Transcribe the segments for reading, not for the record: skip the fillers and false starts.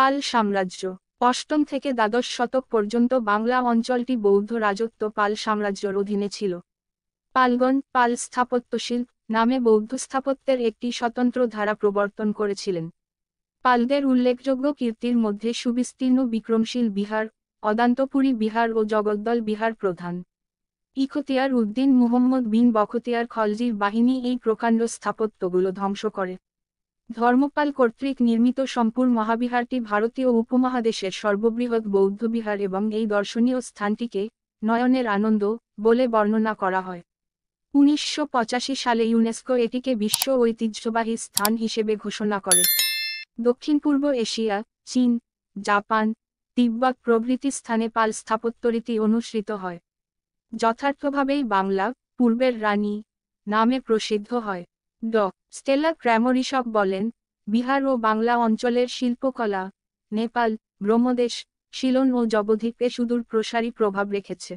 পাল সাম্রাজ্য। অষ্টম থেকে দ্বাদশ শতক পর্যন্ত বাংলা অঞ্চলটি বৌদ্ধ রাজত্ব পাল সাম্রাজ্যের অধীনে ছিল। পালগণ পাল স্থাপত্যশিল্প নামে বৌদ্ধ স্থাপত্যের একটি স্বতন্ত্র ধারা প্রবর্তন করেছিলেন। পালদের উল্লেখযোগ্য কীর্তির মধ্যে সুবিস্তীর্ণ বিক্রমশীল বিহার, অদান্তপুরী বিহার ও জগদ্দল বিহার প্রধান। ইখতিয়ার উদ্দিন মুহম্মদ বিন বখতিয়ার খলজির বাহিনী এই প্রকাণ্ড স্থাপত্যগুলো ধ্বংস করে। ধর্মপাল কর্তৃক নির্মিত সম্পূর মহাবিহারটি ভারতীয় উপমহাদেশের সর্ববৃহৎ বৌদ্ধবিহার এবং এই দর্শনীয় স্থানটিকে নয়নের আনন্দ বলে বর্ণনা করা হয়। 1985 সালে ইউনেস্কো এটিকে বিশ্ব ঐতিহ্যবাহী স্থান হিসেবে ঘোষণা করে। দক্ষিণ পূর্ব এশিয়া, চীন, জাপান, তিব্বত প্রভৃতি স্থানে পাল স্থাপত্যরীতি অনুসৃত হয়। যথার্থভাবেই বাংলা পূর্বের রানী নামে প্রসিদ্ধ হয়। ড. স্টেলা ক্র্যামরিসব বলেন, বিহার ও বাংলা অঞ্চলের শিল্পকলা নেপাল, ব্রহ্মদেশ, সিলন ও জবদ্বীপে সুদূর প্রসারী প্রভাব রেখেছে।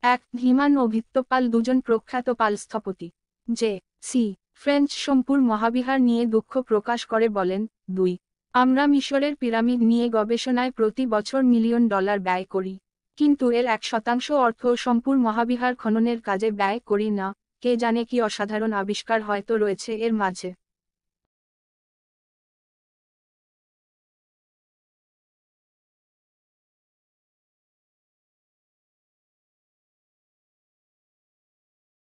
এক ধীমান ও ভিত্তপাল দুজন প্রখ্যাত পাল স্থপতি যে সি ফ্রেঞ্চ সম্পূর মহাবিহার নিয়ে দুঃখ প্রকাশ করে বলেন, 2. আমরা মিশরের পিরামিড নিয়ে গবেষণায় প্রতি বছর $মিলিয়ন ব্যয় করি, কিন্তু এর 1% অর্থ সম্পূর মহাবিহার খননের কাজে ব্যয় করি না। কে জানে কি অসাধারণ আবিষ্কার হয়তো রয়েছে এর মাঝে।